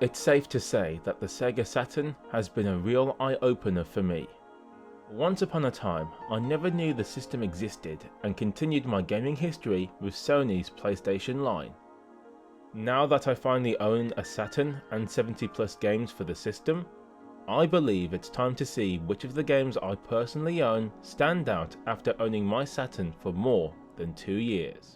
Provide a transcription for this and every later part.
It's safe to say that the Sega Saturn has been a real eye-opener for me. Once upon a time, I never knew the system existed and continued my gaming history with Sony's PlayStation line. Now that I finally own a Saturn and 70 plus games for the system, I believe it's time to see which of the games I personally own stand out after owning my Saturn for more than 2 years.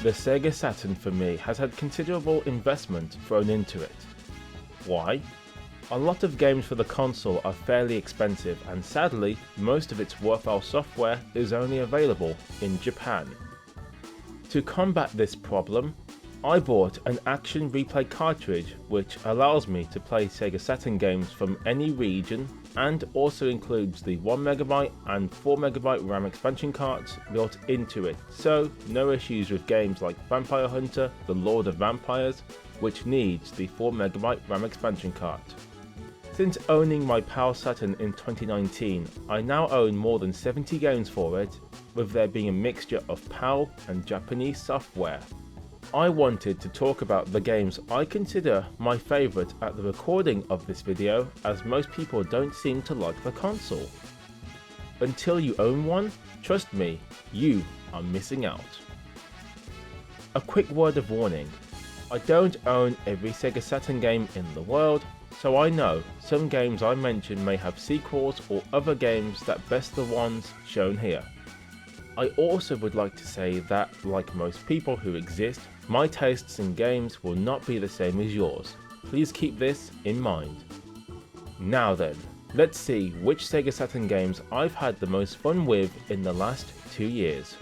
The Sega Saturn for me has had considerable investment thrown into it. Why? A lot of games for the console are fairly expensive and sadly, most of its worthwhile software is only available in Japan. To combat this problem, I bought an action replay cartridge which allows me to play Sega Saturn games from any region and also includes the 1MB and 4MB RAM expansion carts built into it, so no issues with games like Vampire Hunter: The Lord of Vampires, which needs the 4MB RAM expansion cart. Since owning my PAL Saturn in 2019, I now own more than 70 games for it, with there being a mixture of PAL and Japanese software. I wanted to talk about the games I consider my favourite at the recording of this video, as most people don't seem to like the console. Until you own one, trust me, you are missing out. A quick word of warning, I don't own every Sega Saturn game in the world, so I know some games I mention may have sequels or other games that best the ones shown here. I also would like to say that, like most people who exist, my tastes in games will not be the same as yours. Please keep this in mind. Now then, let's see which Sega Saturn games I've had the most fun with in the last 2 years.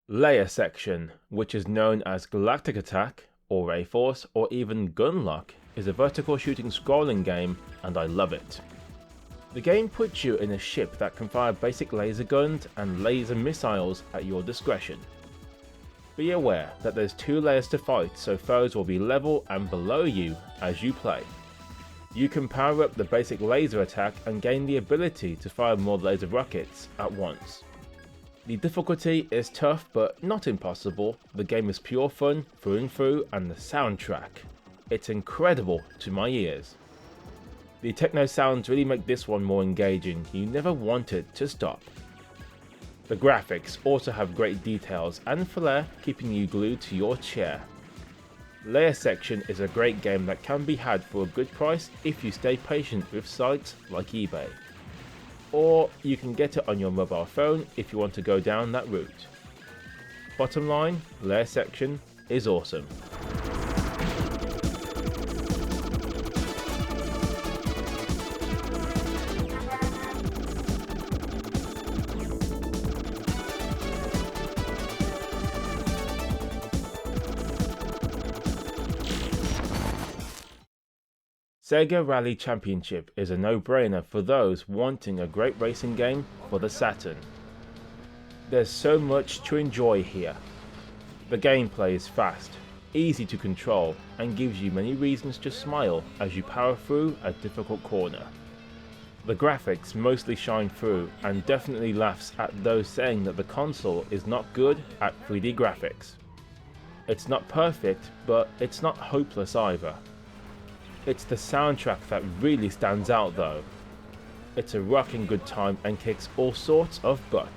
Layer Section, which is known as Galactic Attack, or Ray Force, or even Gunlock, is a vertical shooting scrolling game and I love it. The game puts you in a ship that can fire basic laser guns and laser missiles at your discretion. Be aware that there's 2 layers to fight, so foes will be level and below you as you play. You can power up the basic laser attack and gain the ability to fire more laser rockets at once. The difficulty is tough but not impossible. The game is pure fun through and through, and the soundtrack, it's incredible to my ears. The techno sounds really make this one more engaging, you never want it to stop. The graphics also have great details and flair, keeping you glued to your chair. Layer Section is a great game that can be had for a good price if you stay patient with sites like eBay. Or you can get it on your mobile phone if you want to go down that route. Bottom line, Layer Section is awesome. Sega Rally Championship is a no-brainer for those wanting a great racing game for the Saturn. There's so much to enjoy here. The gameplay is fast, easy to control, and gives you many reasons to smile as you power through a difficult corner. The graphics mostly shine through and definitely laughs at those saying that the console is not good at 3D graphics. It's not perfect, but it's not hopeless either. It's the soundtrack that really stands out though. It's a rocking good time and kicks all sorts of butt.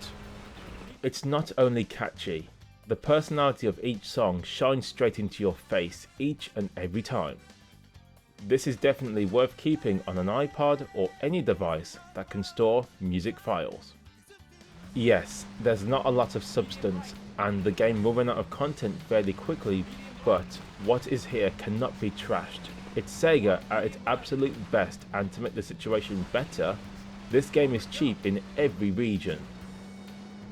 It's not only catchy, the personality of each song shines straight into your face each and every time. This is definitely worth keeping on an iPod or any device that can store music files. Yes, there's not a lot of substance and the game will run out of content fairly quickly, but what is here cannot be trashed. It's Sega at its absolute best, and to make the situation better, this game is cheap in every region.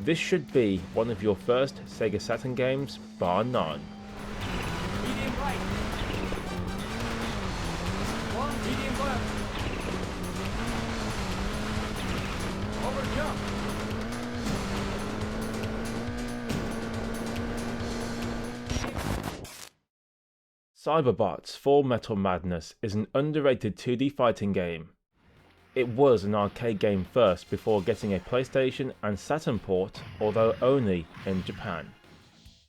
This should be one of your first Sega Saturn games, bar none. Medium right. One medium left. Over jump. Cyberbots Fullmetal Madness is an underrated 2D fighting game. It was an arcade game first before getting a PlayStation and Saturn port, although only in Japan.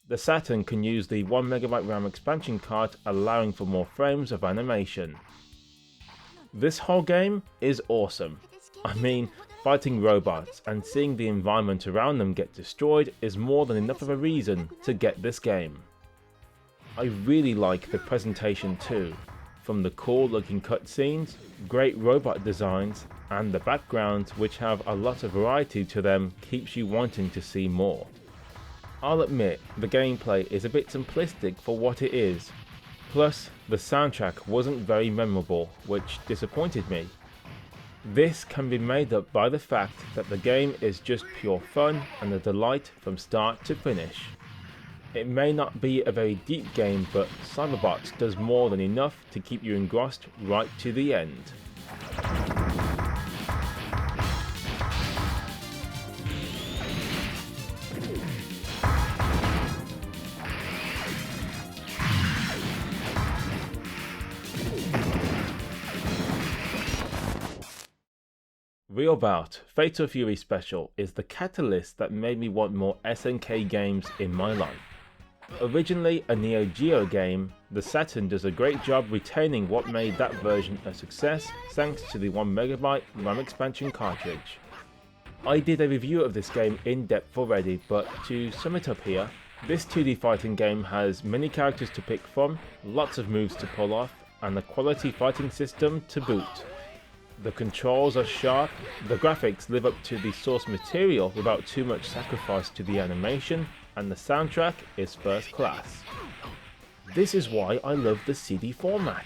The Saturn can use the 1MB RAM expansion card, allowing for more frames of animation. This whole game is awesome. I mean, fighting robots and seeing the environment around them get destroyed is more than enough of a reason to get this game. I really like the presentation too, from the cool looking cutscenes, great robot designs, and the backgrounds, which have a lot of variety to them, keeps you wanting to see more. I'll admit, the gameplay is a bit simplistic for what it is, plus the soundtrack wasn't very memorable, which disappointed me. This can be made up by the fact that the game is just pure fun and a delight from start to finish. It may not be a very deep game, but Cyberbots does more than enough to keep you engrossed right to the end. Real Bout Fatal Fury Special is the catalyst that made me want more SNK games in my life. Originally a Neo Geo game, the Saturn does a great job retaining what made that version a success thanks to the 1MB RAM expansion cartridge. I did a review of this game in depth already, but to sum it up here, this 2D fighting game has many characters to pick from, lots of moves to pull off, and a quality fighting system to boot. The controls are sharp, the graphics live up to the source material without too much sacrifice to the animation, and the soundtrack is first class. This is why I love the CD format.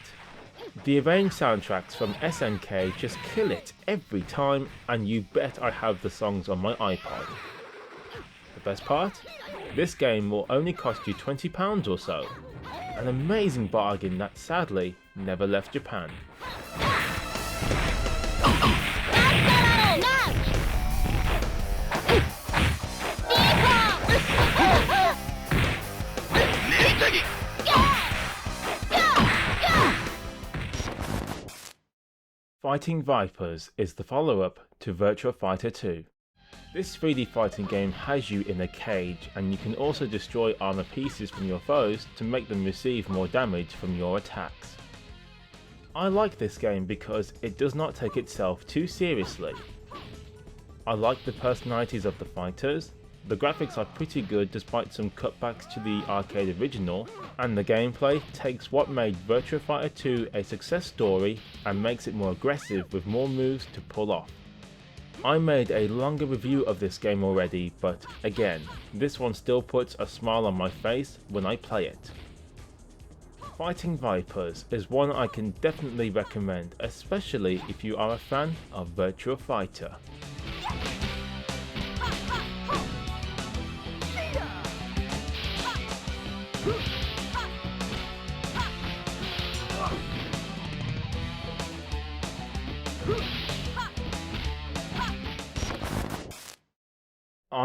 The arranged soundtracks from SNK just kill it every time, and you bet I have the songs on my iPod. The best part? This game will only cost you £20 or so. An amazing bargain that sadly never left Japan. Fighting Vipers is the follow-up to Virtua Fighter 2. This 3D fighting game has you in a cage, and you can also destroy armor pieces from your foes to make them receive more damage from your attacks. I like this game because it does not take itself too seriously. I like the personalities of the fighters, the graphics are pretty good despite some cutbacks to the arcade original, and the gameplay takes what made Virtua Fighter 2 a success story and makes it more aggressive with more moves to pull off. I made a longer review of this game already, but again, this one still puts a smile on my face when I play it. Fighting Vipers is one I can definitely recommend, especially if you are a fan of Virtua Fighter.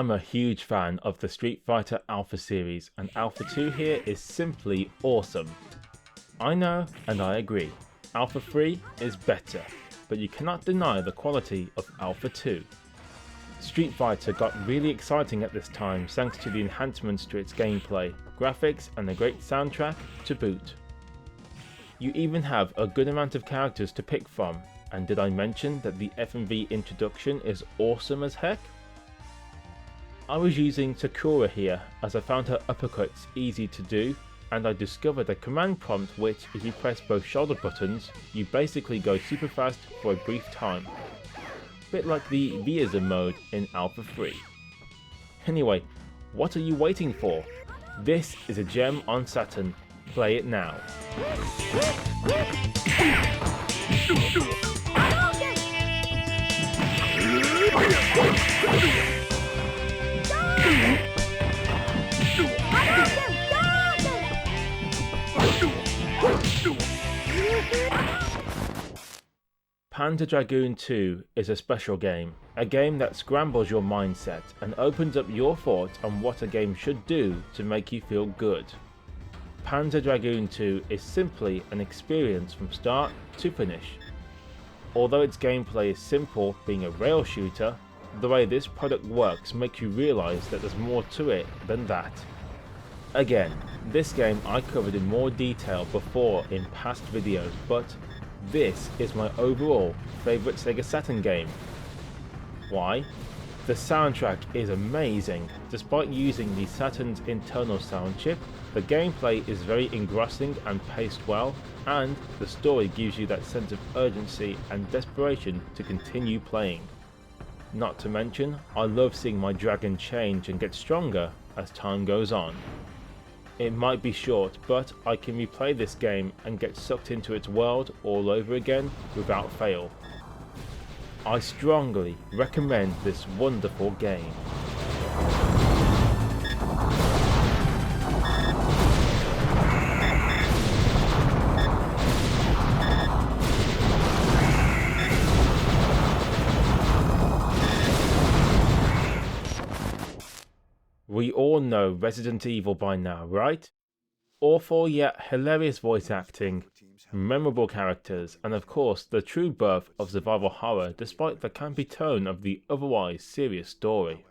I'm a huge fan of the Street Fighter Alpha series, and Alpha 2 here is simply awesome. I know, and I agree, Alpha 3 is better, but you cannot deny the quality of Alpha 2. Street Fighter got really exciting at this time thanks to the enhancements to its gameplay, graphics, and a great soundtrack to boot. You even have a good amount of characters to pick from, and did I mention that the FMV introduction is awesome as heck? I was using Sakura here as I found her uppercuts easy to do, and I discovered a command prompt which, if you press both shoulder buttons, you basically go super fast for a brief time. Bit like the Viazza mode in Alpha 3. Anyway, what are you waiting for? This is a gem on Saturn. Play it now. Panzer Dragoon 2 is a special game, a game that scrambles your mindset and opens up your thoughts on what a game should do to make you feel good. Panzer Dragoon 2 is simply an experience from start to finish. Although its gameplay is simple, being a rail shooter, the way this product works makes you realise that there's more to it than that. Again, this game I covered in more detail before in past videos, but this is my overall favourite Sega Saturn game. Why? The soundtrack is amazing. Despite using the Saturn's internal sound chip, the gameplay is very engrossing and paced well, and the story gives you that sense of urgency and desperation to continue playing. Not to mention, I love seeing my dragon change and get stronger as time goes on. It might be short, but I can replay this game and get sucked into its world all over again without fail. I strongly recommend this wonderful game. We all know Resident Evil by now, right? Awful yet hilarious voice acting, memorable characters, and of course the true birth of survival horror despite the campy tone of the otherwise serious story.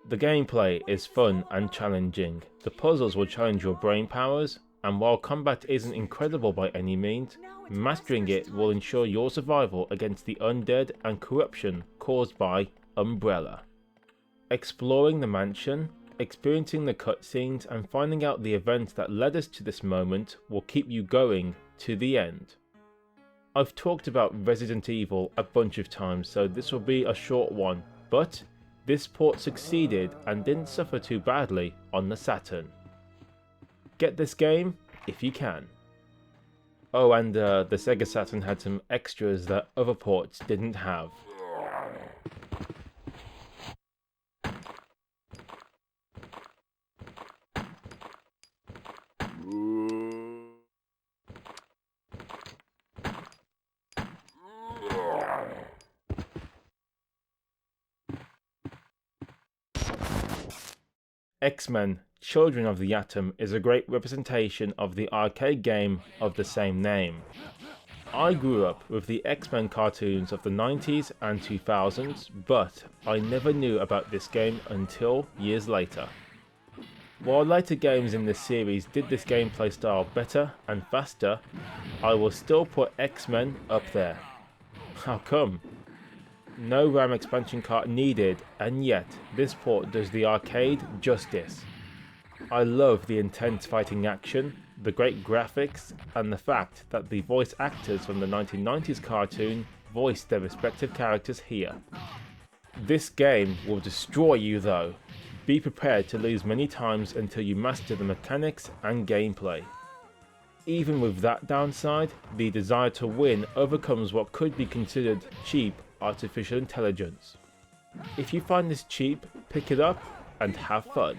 The gameplay is fun and challenging, the puzzles will challenge your brain powers, and while combat isn't incredible by any means, mastering it will ensure your survival against the undead and corruption caused by Umbrella. Exploring the mansion, experiencing the cutscenes and finding out the events that led us to this moment will keep you going to the end. I've talked about Resident Evil a bunch of times, so this will be a short one, but this port succeeded and didn't suffer too badly on the Saturn. Get this game if you can. Oh, and the Sega Saturn had some extras that other ports didn't have. X-Men: Children of the Atom is a great representation of the arcade game of the same name. I grew up with the X-Men cartoons of the 90s and 2000s, but I never knew about this game until years later. While later games in this series did this gameplay style better and faster, I will still put X-Men up there. How come? No RAM expansion card needed, and yet this port does the arcade justice. I love the intense fighting action, the great graphics, and the fact that the voice actors from the 1990s cartoon voiced their respective characters here. This game will destroy you though. Be prepared to lose many times until you master the mechanics and gameplay. Even with that downside, the desire to win overcomes what could be considered cheap artificial intelligence. If you find this cheap, pick it up and have fun.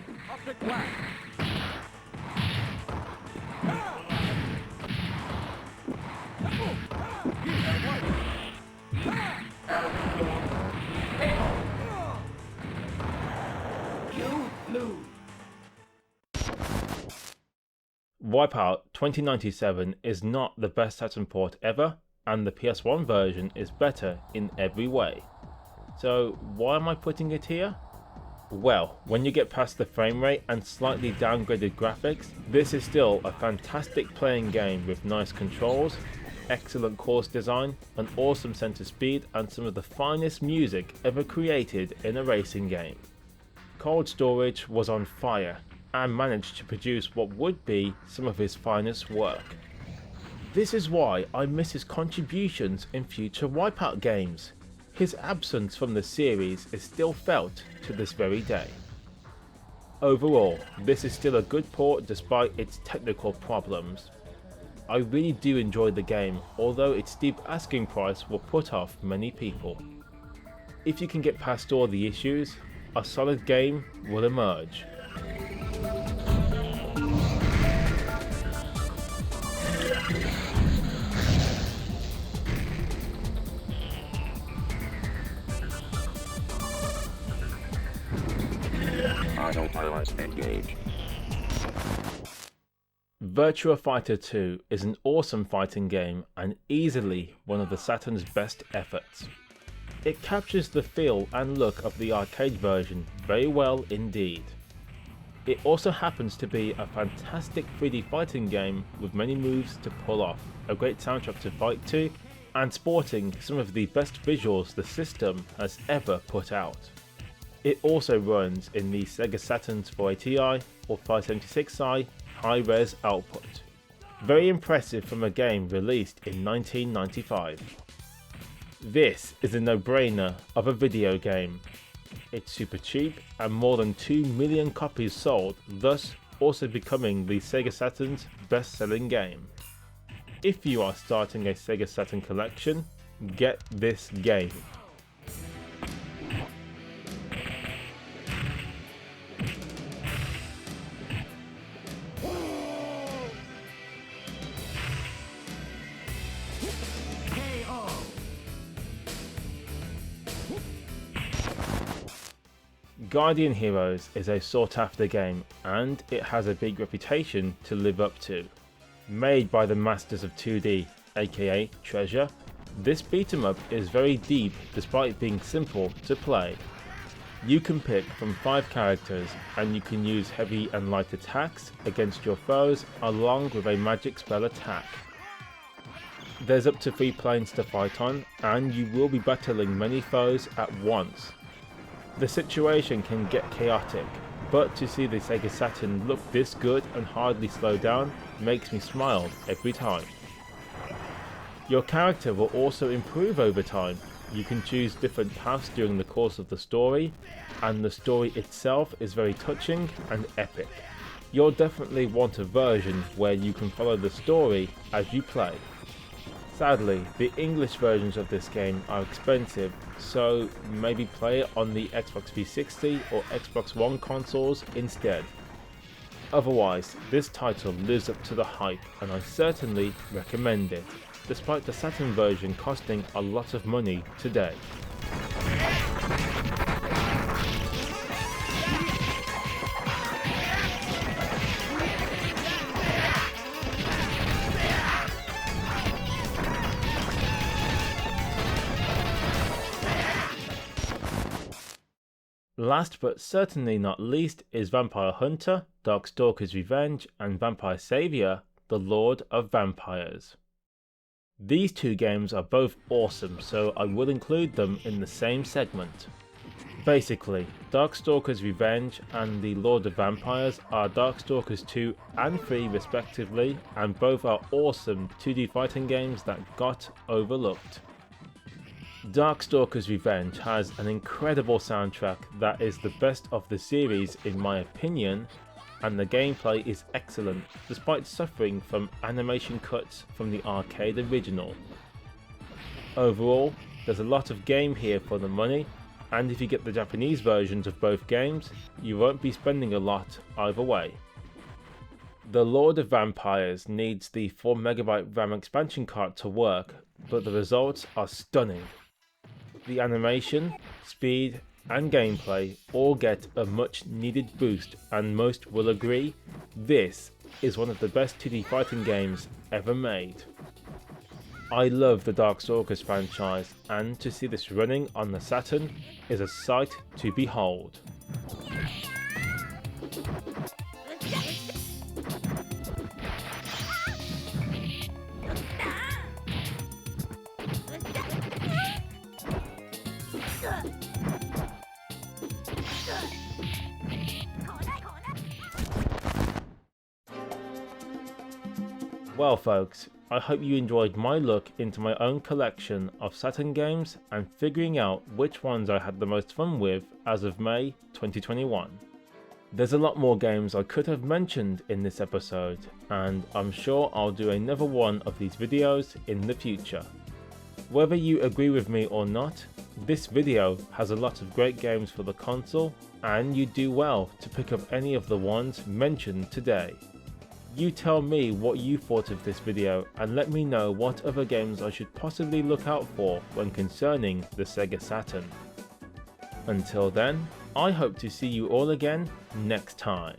Wipeout 2097 is not the best Saturn port ever, and the PS1 version is better in every way. So why am I putting it here? Well, when you get past the frame rate and slightly downgraded graphics, this is still a fantastic playing game with nice controls, excellent course design, an awesome sense of speed, and some of the finest music ever created in a racing game. Cold Storage was on fire and managed to produce what would be some of his finest work. This is why I miss his contributions in future Wipeout games. His absence from the series is still felt to this very day. Overall, this is still a good port despite its technical problems. I really do enjoy the game, although its steep asking price will put off many people. If you can get past all the issues, a solid game will emerge. Autopilot engaged. Virtua Fighter 2 is an awesome fighting game and easily one of the Saturn's best efforts. It captures the feel and look of the arcade version very well indeed. It also happens to be a fantastic 3D fighting game with many moves to pull off, a great soundtrack to fight to, and sporting some of the best visuals the system has ever put out. It also runs in the Sega Saturn's 480 Ti or 576i high-res output. Very impressive from a game released in 1995. This is a no-brainer of a video game. It's super cheap and more than 2 million copies sold, thus also becoming the Sega Saturn's best-selling game. If you are starting a Sega Saturn collection, get this game. Guardian Heroes is a sought after game and it has a big reputation to live up to. Made by the masters of 2D, aka Treasure, this beat 'em up is very deep despite being simple to play. You can pick from 5 characters and you can use heavy and light attacks against your foes along with a magic spell attack. There's up to 3 planes to fight on and you will be battling many foes at once. The situation can get chaotic, but to see the Sega Saturn look this good and hardly slow down makes me smile every time. Your character will also improve over time. You can choose different paths during the course of the story, and the story itself is very touching and epic. You'll definitely want a version where you can follow the story as you play. Sadly, the English versions of this game are expensive, so maybe play it on the Xbox 360 or Xbox One consoles instead. Otherwise, this title lives up to the hype and I certainly recommend it, despite the Saturn version costing a lot of money today. Last but certainly not least is Vampire Hunter, Darkstalkers Revenge and Vampire Saviour, The Lord of Vampires. These 2 games are both awesome, so I will include them in the same segment. Basically, Darkstalkers Revenge and The Lord of Vampires are Darkstalkers 2 and 3 respectively, and both are awesome 2D fighting games that got overlooked. Darkstalkers Revenge has an incredible soundtrack that is the best of the series in my opinion, and the gameplay is excellent despite suffering from animation cuts from the arcade original. Overall, there's a lot of game here for the money, and if you get the Japanese versions of both games, you won't be spending a lot either way. The Lord of Vampires needs the 4MB RAM expansion card to work, but the results are stunning. The animation, speed and gameplay all get a much needed boost, and most will agree, this is one of the best 2D fighting games ever made. I love the Darkstalkers franchise, and to see this running on the Saturn is a sight to behold. Well folks, I hope you enjoyed my look into my own collection of Saturn games and figuring out which ones I had the most fun with as of May 2021. There's a lot more games I could have mentioned in this episode, and I'm sure I'll do another one of these videos in the future. Whether you agree with me or not, this video has a lot of great games for the console, and you do well to pick up any of the ones mentioned today. You tell me what you thought of this video and let me know what other games I should possibly look out for when concerning the Sega Saturn. Until then, I hope to see you all again next time.